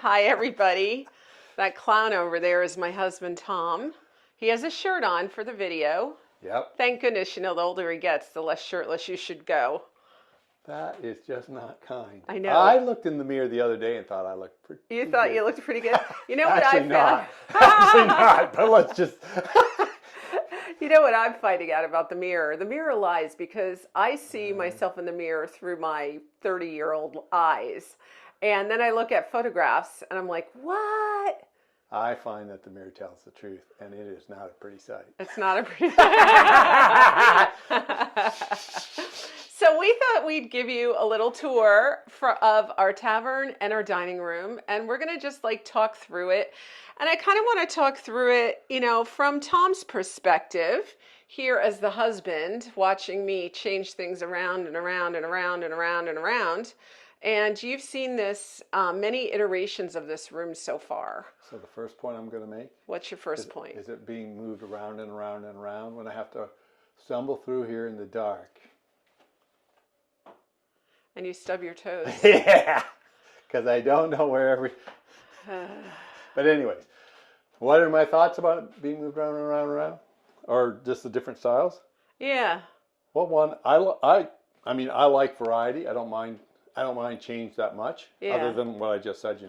Hi, everybody. That clown over there is my husband, Tom. He has a shirt on for the video. Yep. Thank goodness, the older he gets, the less shirtless you should go. That is just not kind. I know. I looked in the mirror the other day and thought I looked pretty You thought good. you looked pretty good? You know what Actually I not. found? Actually not, but let's just... You know what I'm finding out about the mirror? The mirror lies because I see myself in the mirror through my 30-year-old eyes. And then I look at photographs and I'm like, what? I find that the mirror tells the truth, and it is not a pretty sight. It's not a pretty... So we thought we'd give you a little tour of our tavern and our dining room, and we're going to just talk through it. And I kind of want to talk through it, from Tom's perspective here as the husband, watching me change things around and around and around and around and around. And you've seen this, many iterations of this room so far. So the first point I'm going to make... What's your first point? Is it being moved around and around and around when I have to stumble through here in the dark? And you stub your toes. Yeah, because I don't know where every... But anyways, what are my thoughts about it being moved around and around and around? Or just the different styles? Yeah. Well, one, I mean, I like variety. I don't mind change that much. Yeah. Other than what I just said,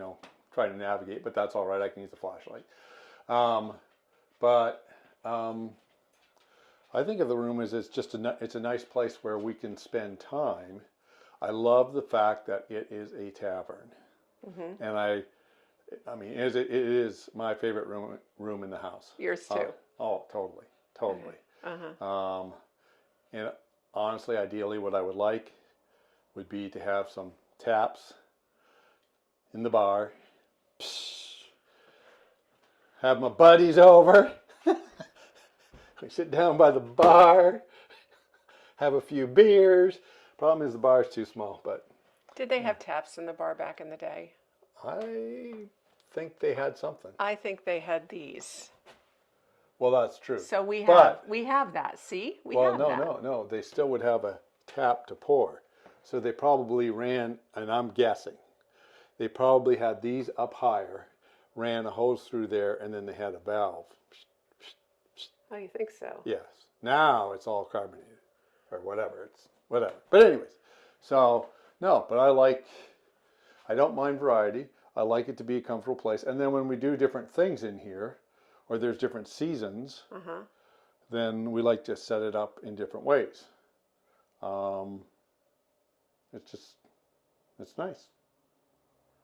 trying to navigate, but that's all right. I can use a flashlight. I think of the room as it's a nice place where we can spend time. I love the fact that it is a tavern, and I mean, it is my favorite room in the house. Yours too. Totally. And honestly, ideally, what I would like would be to have some taps in the bar. Have my buddies over. We sit down by the bar, have a few beers. Problem is the bar is too small, but... Did they have taps in the bar back in the day? I think they had something. I think they had these. Well, that's true. So we have that. See? No. They still would have a tap to pour. So they probably ran, and I'm guessing, they probably had these up higher, ran a hose through there, and then they had a valve. Oh, you think so? Yes. Now it's all carbonated, or whatever. It's whatever. But anyways, so, no, but I don't mind variety. I like it to be a comfortable place. And then when we do different things in here, or there's different seasons, then we like to set it up in different ways. It's nice.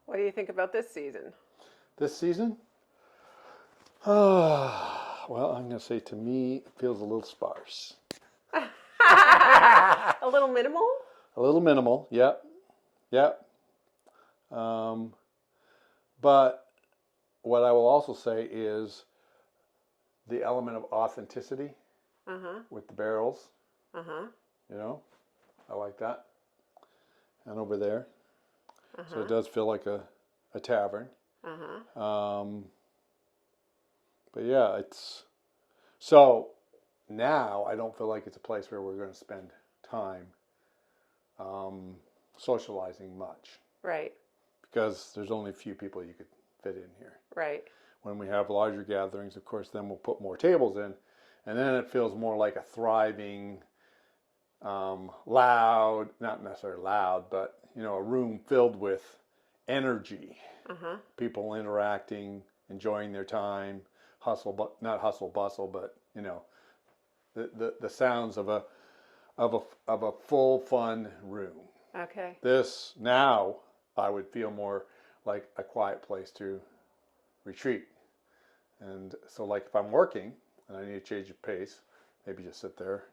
What do you think about this season? This season? Well, I'm going to say to me, it feels a little sparse. A little minimal? A little minimal, yep. But what I will also say is the element of authenticity with the barrels. I like that. And over there. So it does feel like a tavern. But yeah, so now I don't feel like it's a place where we're going to spend time socializing much. Right. Because there's only a few people you could fit in here. Right. When we have larger gatherings, of course, then we'll put more tables in, and then it feels more like a thriving, loud, not necessarily loud, but, a room filled with energy. People interacting, enjoying their time, not hustle bustle, but, the sounds of a full fun room. Okay. This now I would feel more like a quiet place to retreat. And so like if I'm working and I need to change of pace, maybe just sit there.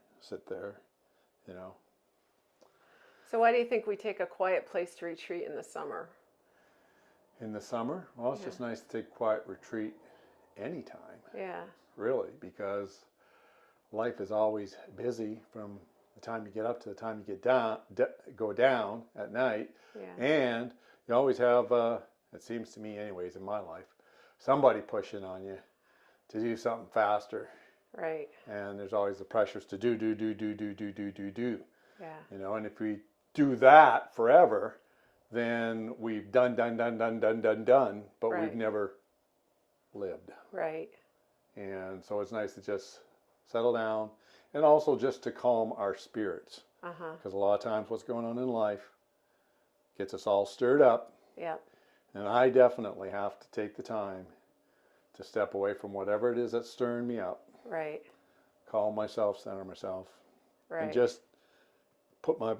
So why do you think we take a quiet place to retreat in the summer? In the summer? Well, it's just nice to take quiet retreat anytime. Yeah. Really, because life is always busy from the time you get up to the time you go down at night. Yeah. And you always have, it seems to me anyways in my life, somebody pushing on you to do something faster. Right. And there's always the pressures to do. Yeah. And if we do that forever, then we've done, but Right. we've never lived. Right. And so it's nice to just settle down and also just to calm our spirits. Uh-huh. Because a lot of times what's going on in life gets us all stirred up. Yeah. And I definitely have to take the time to step away from whatever it is that's stirring me up, Right. calm myself, center myself, and Right. just put my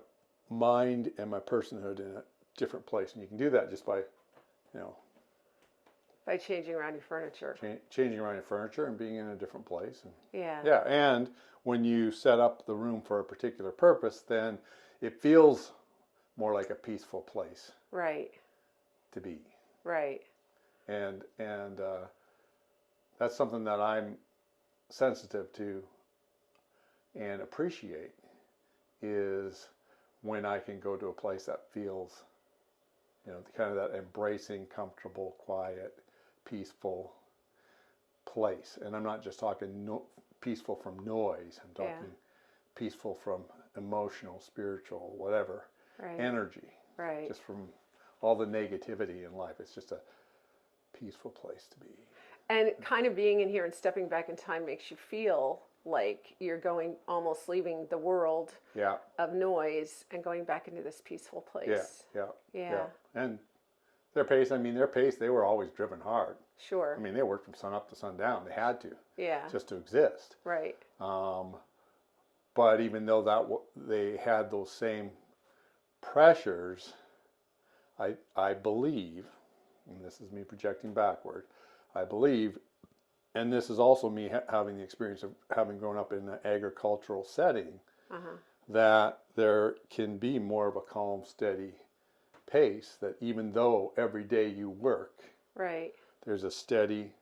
mind and my personhood in a different place. And you can do that just by, By changing around your furniture. changing around your furniture and being in a different place. And Yeah. yeah, and when you set up the room for a particular purpose, then it feels more like a peaceful place Right. to be. Right. And that's something that I'm sensitive to and appreciate, is when I can go to a place that feels, kind of that embracing, comfortable, quiet, peaceful place. And I'm not just talking peaceful from noise. I'm talking peaceful from emotional, spiritual, whatever, Right. energy. Right. Just from all the negativity in life. It's just a peaceful place to be. And kind of being in here and stepping back in time makes you feel like you're going, almost leaving the world Yeah, of noise and going back into this peaceful place. yeah. And their pace, they were always driven hard. Sure. They worked from sun up to sundown. They had to, Yeah. just to exist. Right. But even though they had those same pressures, I believe, and this is me projecting backward, I believe, and this is also me having the experience of having grown up in an agricultural setting, Uh-huh. that there can be more of a calm, steady pace, that even though every day you work, Right. there's a steady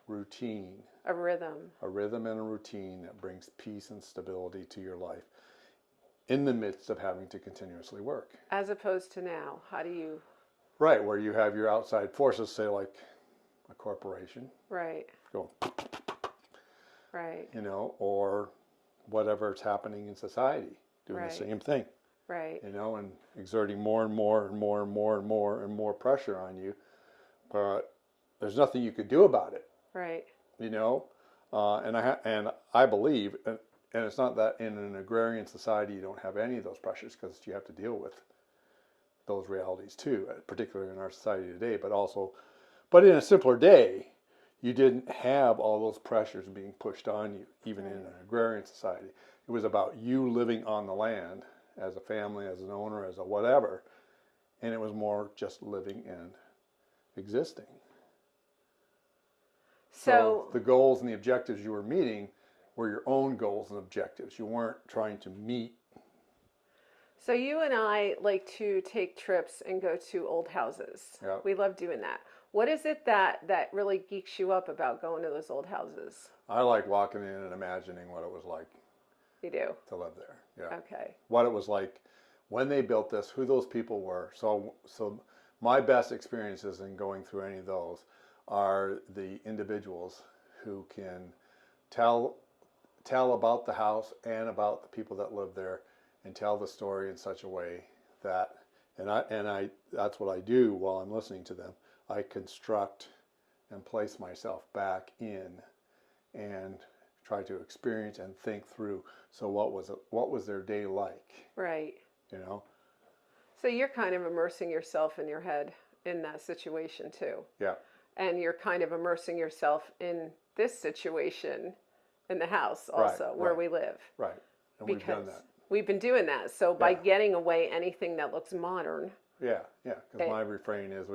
routine, A rhythm. a rhythm and a routine that brings peace and stability to your life in the midst of having to continuously work. As opposed to now. How do you... Right, where you have your outside forces, say like a corporation, Right. going, Right. or whatever's happening in society, doing Right. the same thing, Right. and exerting more and more and more and more and more and more pressure on you. But there's nothing you could do about it, Right. and I believe, and it's not that in an agrarian society you don't have any of those pressures, because you have to deal with those realities too, particularly in our society today, but in a simpler day, you didn't have all those pressures being pushed on you, even in an agrarian society. It was about you living on the land as a family, as an owner, as a whatever, and it was more just living and existing. So the goals and the objectives you were meeting were your own goals and objectives. You weren't trying to meet. So you and I like to take trips and go to old houses. Yeah. We love doing that. What is it that really geeks you up about going to those old houses? I like walking in and imagining what it was like You do? to live there. Yeah. Okay. What it was like when they built this, who those people were. So my best experiences in going through any of those are the individuals who can tell about the house and about the people that live there, and tell the story in such a way that, and I that's what I do while I'm listening to them. I construct and place myself back in and try to experience and think through. So what was their day like? Right. So you're kind of immersing yourself in your head in that situation too. Yeah. And you're kind of immersing yourself in this situation in the house also, where we live. Right. And we've done that. We've been doing that. So by getting away anything that looks modern. Yeah. Because my refrain is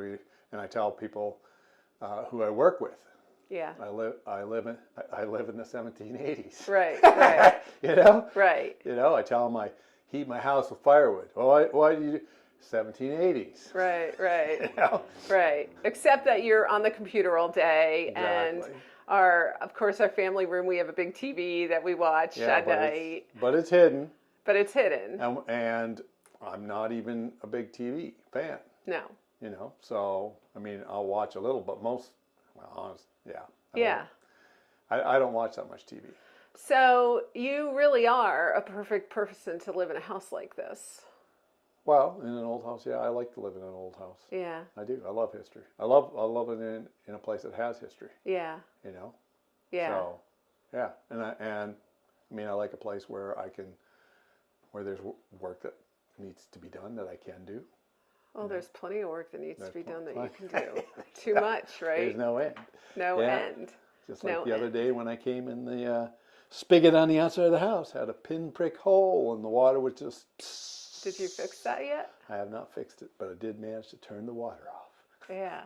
and I tell people who I work with. Yeah. I live in the 1780s. Right. Right. I tell them I heat my house with firewood. Why do you do 1780s? Right. Right. Except that you're on the computer all day. Exactly. And our family room, we have a big TV that we watch at night. But it's hidden. And I'm not even a big TV fan. No. So, I'll watch a little, but I don't watch that much TV. So you really are a perfect person to live in a house like this. Well, in an old house, yeah, I like to live in an old house. Yeah. I do. I love history. I love it in a place that has history. Yeah. You know. Yeah. So, yeah, and I mean, I like a place where where there's work that needs to be done that I can do. Oh, there's plenty of work that needs to be done that you can plenty. do. Too much, right? There's no end. No Yeah. end. Just like No the other end. day when I came in, the spigot on the outside of the house had a pinprick hole, and the water was just. Psst. Did you fix that yet? I have not fixed it, but I did manage to turn the water off. Yeah.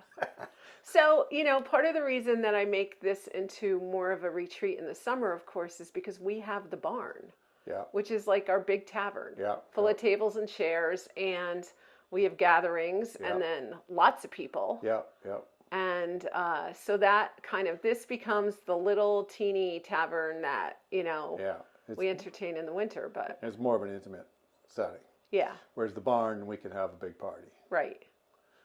So, part of the reason that I make this into more of a retreat in the summer, of course, is because we have the barn. Yeah. Which is like our big tavern. Yeah. Full of tables and chairs, and we have gatherings, and then lots of people. Yeah. Yeah. And so that this becomes the little teeny tavern that, Yeah. we entertain in the winter, but. It's more of an intimate setting. Yeah. Whereas the barn, we can have a big party. Right.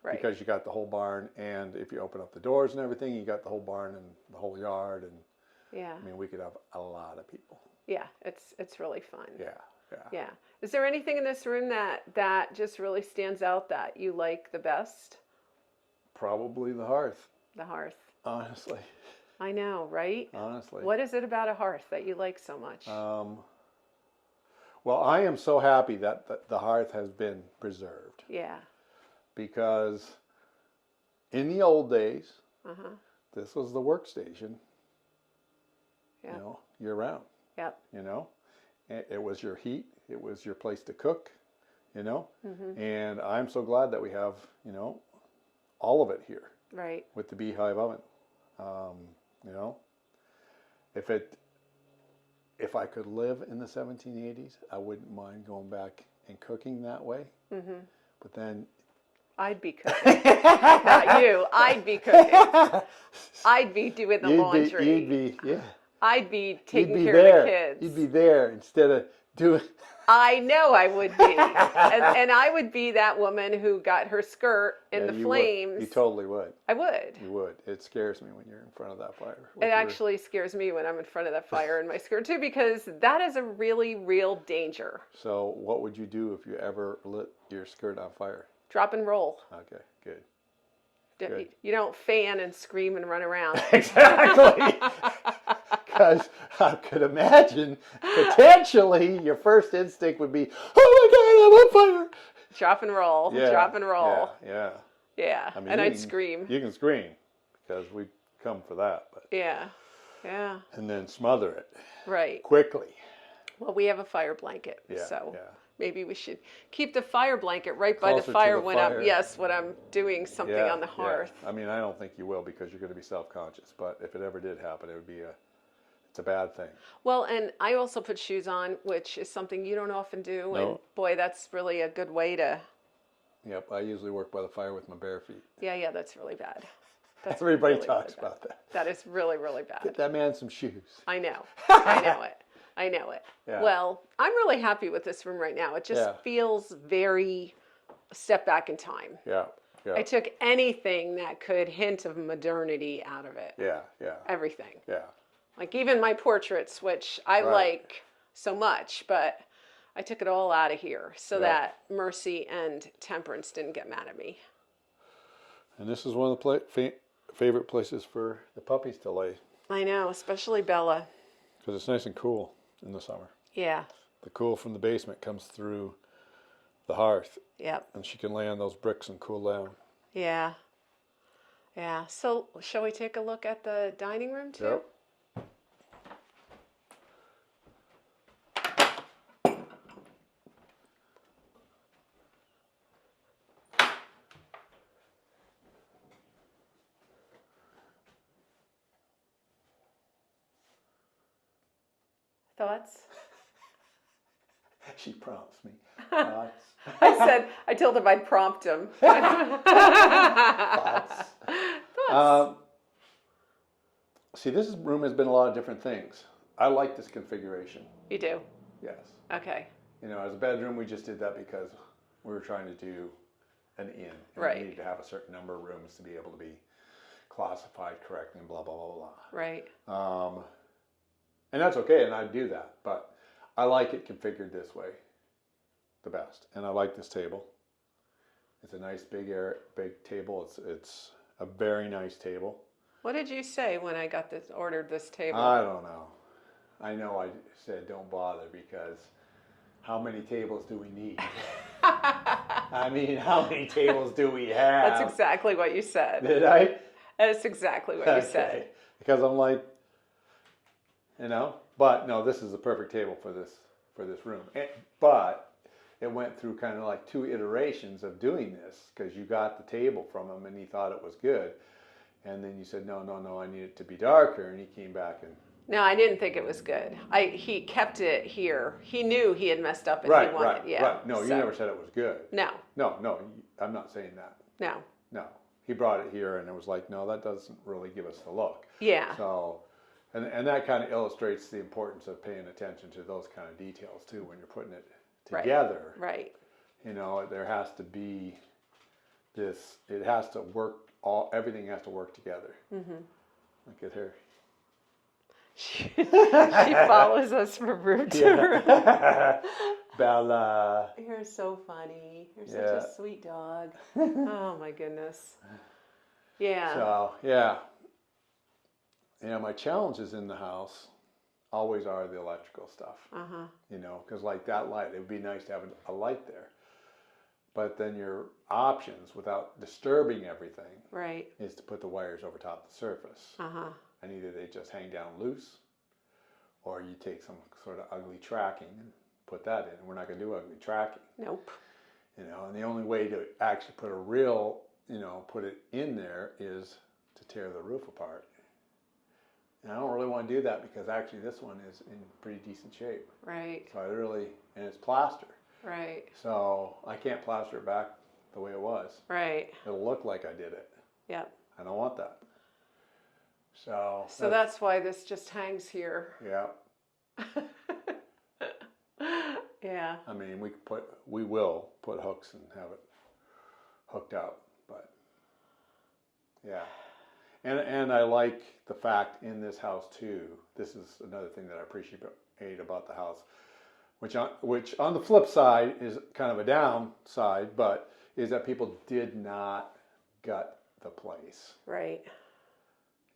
Right. Because you got the whole barn, and if you open up the doors and everything, you got the whole barn and the whole yard, and yeah. I mean, we could have a lot of people. Yeah, it's really fun. Yeah, yeah. Yeah. Is there anything in this room that just really stands out that you like the best? Probably the hearth. The hearth. Honestly. I know, right? Honestly. What is it about a hearth that you like so much? Well, I am so happy that the hearth has been preserved. Yeah. Because in the old days, Uh-huh. this was the workstation. Yeah. Year round. Yep. It was your heat. It was your place to cook. Mm-hmm. And I'm so glad that we have all of it here. Right. With the beehive oven. If I could live in the 1780s, I wouldn't mind going back and cooking that way. Mm-hmm. But then I'd be cooking. Not you. I'd be cooking. I'd be doing the laundry. You'd be, yeah. I'd be taking You'd be care there. of the kids. You'd be there instead of doing. I know I would be. and I would be that woman who got her skirt in the flames. Would. You totally would. I would. You would. It scares me when you're in front of that fire. It actually scares me when I'm in front of that fire in my skirt too, because that is a really real danger. So what would you do if you ever lit your skirt on fire? Drop and roll. Okay, good. You don't fan and scream and run around. Exactly. Because I could imagine potentially your first instinct would be, oh my God, I'm on fire. Drop and roll. Yeah, Drop and roll. Yeah. Yeah. I mean, and I'd scream. You can scream because we come for that. But yeah. Yeah. And then smother it. Right. Quickly. Well, we have a fire blanket. Yeah, so yeah. maybe we should keep the fire blanket right by Closer the fire to the when fire. when I'm doing something on the hearth. Yeah. I mean, I don't think you will because you're going to be self-conscious. But if it ever did happen, it's a bad thing. Well, and I also put shoes on, which is something you don't often do. No. And boy, that's really a good way to. Yep, I usually work by the fire with my bare feet. Yeah, that's really bad. That's Everybody really, talks really about that. That is really, really bad. Get that man some shoes. I know. I know it. I know it. Yeah. Well, I'm really happy with this room right now. It just feels very step back in time. Yeah. I took anything that could hint of modernity out of it. Yeah. Everything. Yeah. Like even my portraits, which I like so much, but I took it all out of here so that Mercy and Temperance didn't get mad at me. And this is one of the favorite places for the puppies to lay. I know, especially Bella. Because it's nice and cool in the summer. Yeah. The cool from the basement comes through the hearth. Yep. And she can lay on those bricks and cool down. Yeah. Yeah. So shall we take a look at the dining room too? Yep. Thoughts? She prompts me. Thoughts? I told him I'd prompt him. Thoughts? See, this room has been a lot of different things. I like this configuration. You do? Yes. Okay. As a bedroom, we just did that because we were trying to do an inn. And we needed to have a certain number of rooms to be able to be classified correctly and blah, blah, blah, blah. Right. And that's okay, and I'd do that. But I like it configured this way. the best. And I like this table. It's a nice big table. It's a very nice table. What did you say when I ordered this table? I don't know. I know I said don't bother because how many tables do we need? I mean, how many tables do we have? That's exactly what you said. Did I? That's exactly what you said. Because I'm like, but no, this is the perfect table for this room. But it went through kind of like 2 iterations of doing this because you got the table from him and he thought it was good. And then you said, no, I need it to be darker. And he came back and... No, I didn't think it was good. He kept it here. He knew he had messed up and he wanted, Right. No, you never said it was good. No. No, I'm not saying that. No. He brought it here and it was like, no, that doesn't really give us the look. Yeah. So, and that kind of illustrates the importance of paying attention to those kind of details too when you're putting it together. Right. There has to be this, it has to work, everything has to work together. Mm-hmm. Look at her. She follows us from room to room. Bella. You're so funny. You're such a sweet dog. Oh my goodness. Yeah. So, my challenges in the house always are the electrical stuff. Uh-huh. Because like that light, it would be nice to have a light there. But then your options, without disturbing everything, is to put the wires over top the surface. Uh-huh. And either they just hang down loose, or you take some sort of ugly tracking and put that in. And we're not going to do ugly tracking. Nope. And the only way to actually put a real, put it in there is to tear the roof apart. And I don't really want to do that because actually this one is in pretty decent shape. Right. So and it's plaster. Right. So I can't plaster it back the way it was. Right. It'll look like I did it. Yep. I don't want that. So that's why this just hangs here. Yeah. Yeah. I mean, we will put hooks and have it hooked up, but yeah. And I like the fact in this house too. This is another thing that I appreciate about the house, which on the flip side is kind of a downside, but is that people did not gut the place. Right.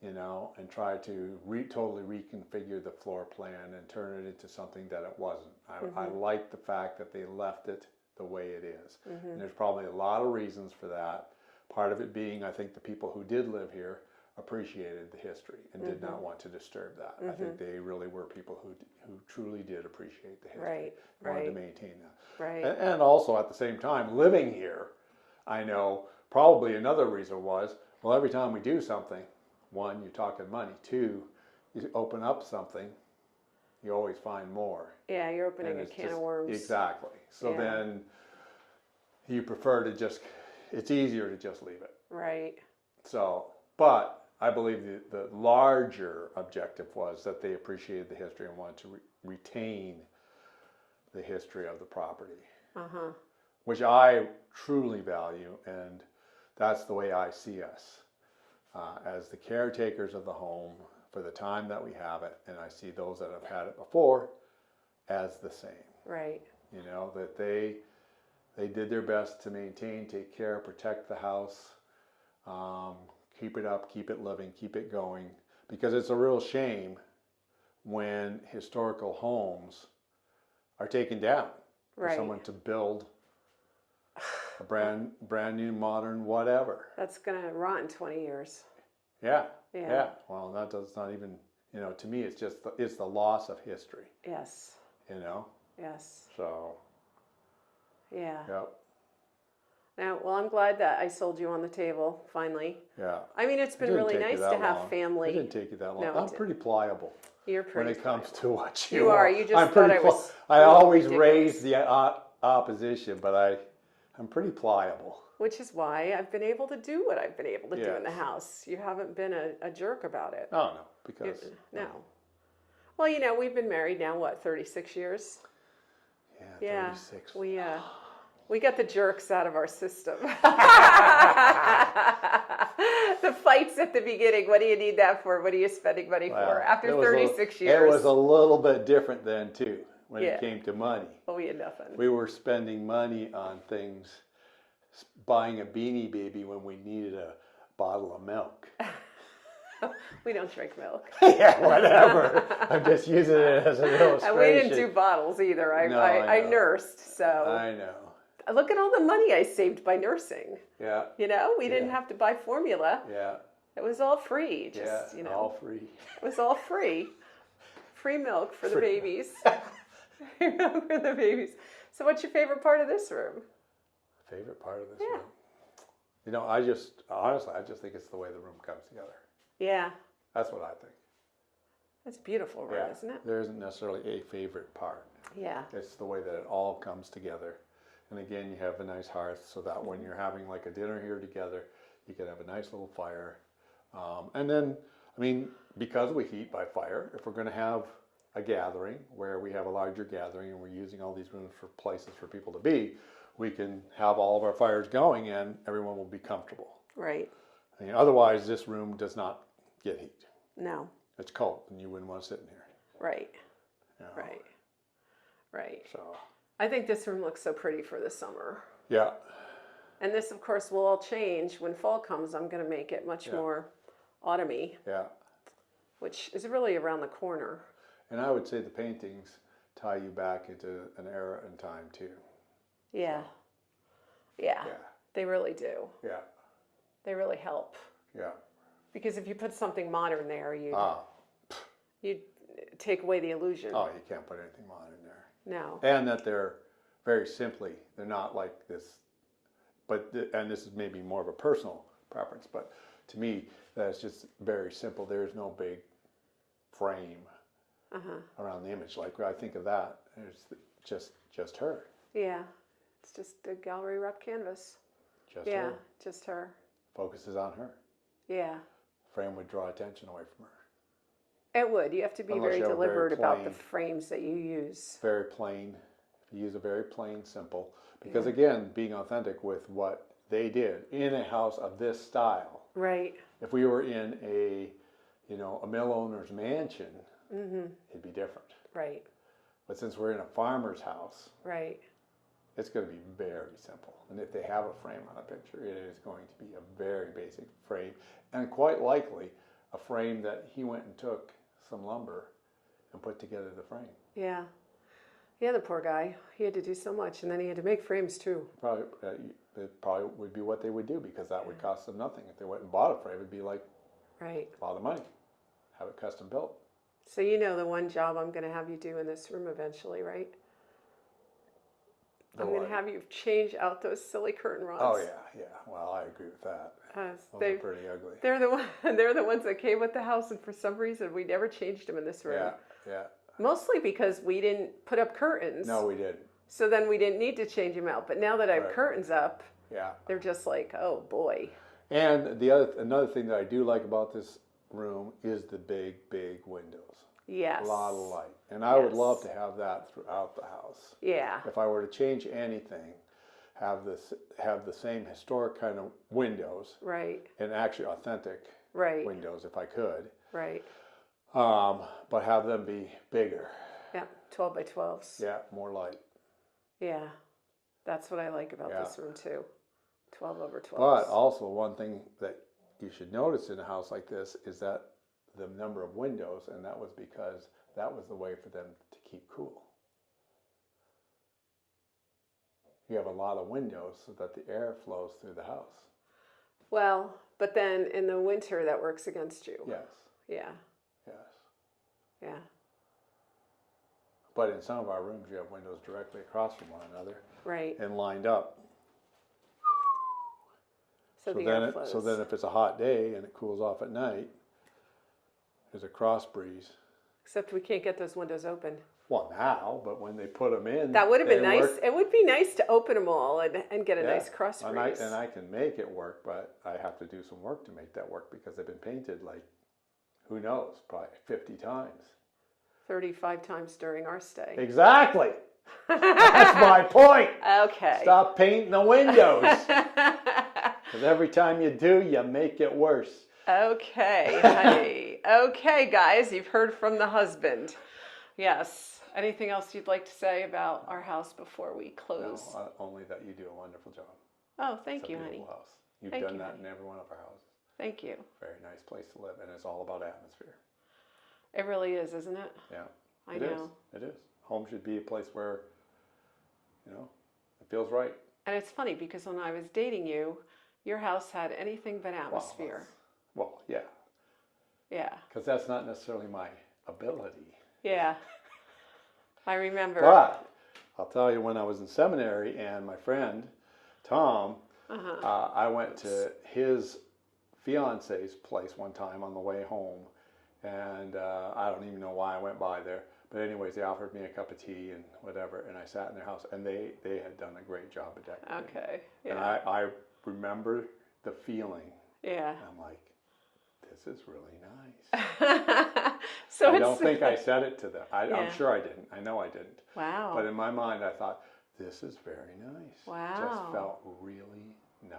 And try to totally reconfigure the floor plan and turn it into something that it wasn't. I like the fact that they left it the way it is. Mm-hmm. And there's probably a lot of reasons for that. Part of it being, I think the people who did live here appreciated the history and did not want to disturb that. I think they really were people who truly did appreciate the history. Wanted to maintain that. Right. And also at the same time, living here, I know probably another reason was, well, every time we do something, 1, you're talking money. 2, you open up something, you always find more. Yeah, you're opening a can of worms. Exactly. So then you prefer to it's easier to just leave it. Right. So, but I believe the larger objective was that they appreciated the history and wanted to retain the history of the property. Uh-huh. Which I truly value, and that's the way I see us. As the caretakers of the home for the time that we have it, and I see those that have had it before as the same. Right. That they did their best to maintain, take care, protect the house, keep it up, keep it living, keep it going, because it's a real shame when historical homes are taken down for someone to build a brand new, modern, whatever. That's going to rot in 20 years. Yeah. Well, that does not even, to me, it's the loss of history. Yes. Yes. So. Yeah. Yep. Now, well, I'm glad that I sold you on the table, finally. Yeah. I mean, it's been really nice to have family. It didn't take you that long. No, I'm pretty pliable. You're pretty when it comes to what you are. You just thought I was I always raise the opposition, but I'm pretty pliable. Which is why I've been able to do what I've been able to do in the house. You haven't been a jerk about it. Oh, no, because... No. Well, we've been married now, 36 years? Yeah, 36. We got the jerks out of our system. The fights at the beginning, what do you need that for? What are you spending money for? After 36 years. It was a little bit different then, too. when it came to money. Oh, we had nothing. We were spending money on things, buying a Beanie Baby when we needed a bottle of milk. We don't drink milk. Yeah, whatever. I'm just using it as an illustration. And we didn't do bottles either. I nursed, so. I know. Look at all the money I saved by nursing. Yeah. You know, we didn't have to buy formula. Yeah. It was all free. Just, you know. All free. It was all free. Free milk for the babies. Free milk for the babies. So what's your favorite part of this room? Favorite part of this room? You know, honestly, I just think it's the way the room comes together. Yeah. That's what I think. That's a beautiful room, isn't it? There isn't necessarily a favorite part. Yeah. It's the way that it all comes together. And again, you have a nice hearth so that when you're having like a dinner here together, you can have a nice little fire. And then, I mean, because we heat by fire, if we're going to have a gathering where we have a larger gathering and we're using all these rooms for places for people to be, we can have all of our fires going and everyone will be comfortable. Right. I mean, otherwise, this room does not get heat. No. It's cold and you wouldn't want to sit in here. Right. You know? Right. Right. So. I think this room looks so pretty for the summer. Yeah. And this, of course, will all change when fall comes. I'm going to make it much more autumny. Yeah. Which is really around the corner. And I would say the paintings tie you back into an era and time too. Yeah. Yeah. They really do. Yeah. They really help. Yeah. Because if you put something modern there, you'd take away the illusion. Oh, you can't put anything modern there. No. And that they're very simply, they're not like this, and this is maybe more of a personal preference, but to me, that's just very simple. There's no big frame around the image. Like I think of that, it's just her. Yeah. It's just a gallery wrap canvas. Just her. Just her. Focuses on her. Yeah. Frame would draw attention away from her. It would. You have to be very deliberate about the frames that you use. Very plain. Use a very plain, simple. Because again, being authentic with what they did in a house of this style. Right. If we were in a mill owner's mansion, it'd be different. Right. But since we're in a farmer's house, right, it's going to be very simple. And if they have a frame on a picture, it is going to be a very basic frame. And quite likely, a frame that he went and took some lumber and put together the frame. Yeah. Yeah, the poor guy. He had to do so much, and then he had to make frames too. Probably, it probably would be what they would do because that would cost them nothing. If they went and bought a frame, it'd be like a lot of money. Have it custom built. So you know the one job I'm going to have you do in this room eventually, right? I'm going to have you change out those silly curtain rods. Oh yeah. Well, I agree with that. Those are pretty ugly. They're the ones that came with the house, and for some reason we never changed them in this room. Yeah. Mostly because we didn't put up curtains. No, we didn't. So then we didn't need to change them out. But now that I have curtains up, they're just like, oh boy. And another thing that I do like about this room is the big windows. Yes. A lot of light. And I would love to have that throughout the house. Yeah. If I were to change anything, have the same historic kind of windows. Right. And actually authentic windows if I could. Right. But have them be bigger. Yeah, 12 by 12s. Yeah, more light. Yeah. That's what I like about this room too. 12 over 12s. But also one thing that you should notice in a house like this is that the number of windows, and that was because that was the way for them to keep cool. You have a lot of windows so that the air flows through the house. Well, but then in the winter that works against you. Yes. Yeah. Yes. Yeah. But in some of our rooms you have windows directly across from one another. Right. And lined up. So the air flows. So then if it's a hot day and it cools off at night, there's a cross breeze. Except we can't get those windows open. Well, now, but when they put them in, that would have been nice. It would be nice to open them all and get a nice cross breeze. And I can make it work, but I have to do some work to make that work because they've been painted like, who knows, probably 50 times. 35 times during our stay. Exactly. That's my point. Okay. Stop painting the windows. Because every time you do, you make it worse. Okay, honey. Okay, guys, you've heard from the husband. Yes. Anything else you'd like to say about our house before we No, close? only that you do a wonderful job. Oh, thank It's a you, beautiful honey. house. You've Thank done you, that honey. in every one of our houses. Thank you. Very nice place to live, and it's all about atmosphere. It really is, isn't it? Yeah, I it know. is. It is. Home should be a place where, you know, it feels right. And it's funny because when I was dating you, your house had anything but atmosphere. Well, yeah, Yeah. because that's not necessarily my ability. Yeah. I remember. But I'll tell you, when I was in seminary and my friend Tom, I went to his fiance's place one time on the way home, and I don't even know why I went by there. But anyways, they offered me a cup of tea and whatever, and I sat in their house, and they had done a great job of decorating. Okay. Yeah. And I remember the feeling. Yeah. I'm like, this is really nice. So I don't think I said it to them. I'm sure I didn't. I know I didn't. Wow. But in my mind, I thought, this is very nice. Wow. Just felt really nice.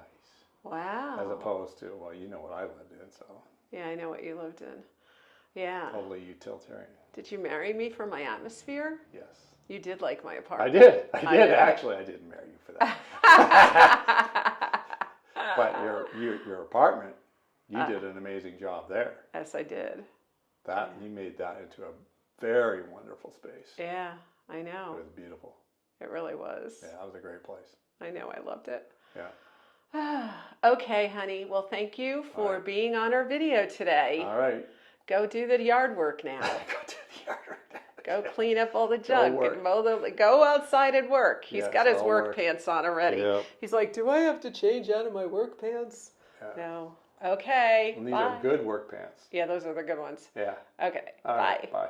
Wow. As opposed to, well, you know what I lived in, so. Yeah, I know what you lived in. Yeah. Totally utilitarian. Did you marry me for my atmosphere? Yes. You did like my I apartment. did. I did. know. Actually, I didn't marry you for that. But your apartment, you did an amazing job there. Yes, I did. You made that into a very wonderful space. Yeah, I It know. was beautiful. It really was. Yeah, that was a great place. I know. I loved it. Yeah. Okay, honey. Well, thank you for being on our video today. All right. Go do the yard work now. Go to the yard. Go clean up all the junk work. and go outside and work. He's got his I'll work pants on already. Yep. He's like, do I have to change out of my work pants? Yeah. No. Okay. And these bye. are good work pants. Yeah, those are the good ones. Yeah. Okay. All bye. right, bye.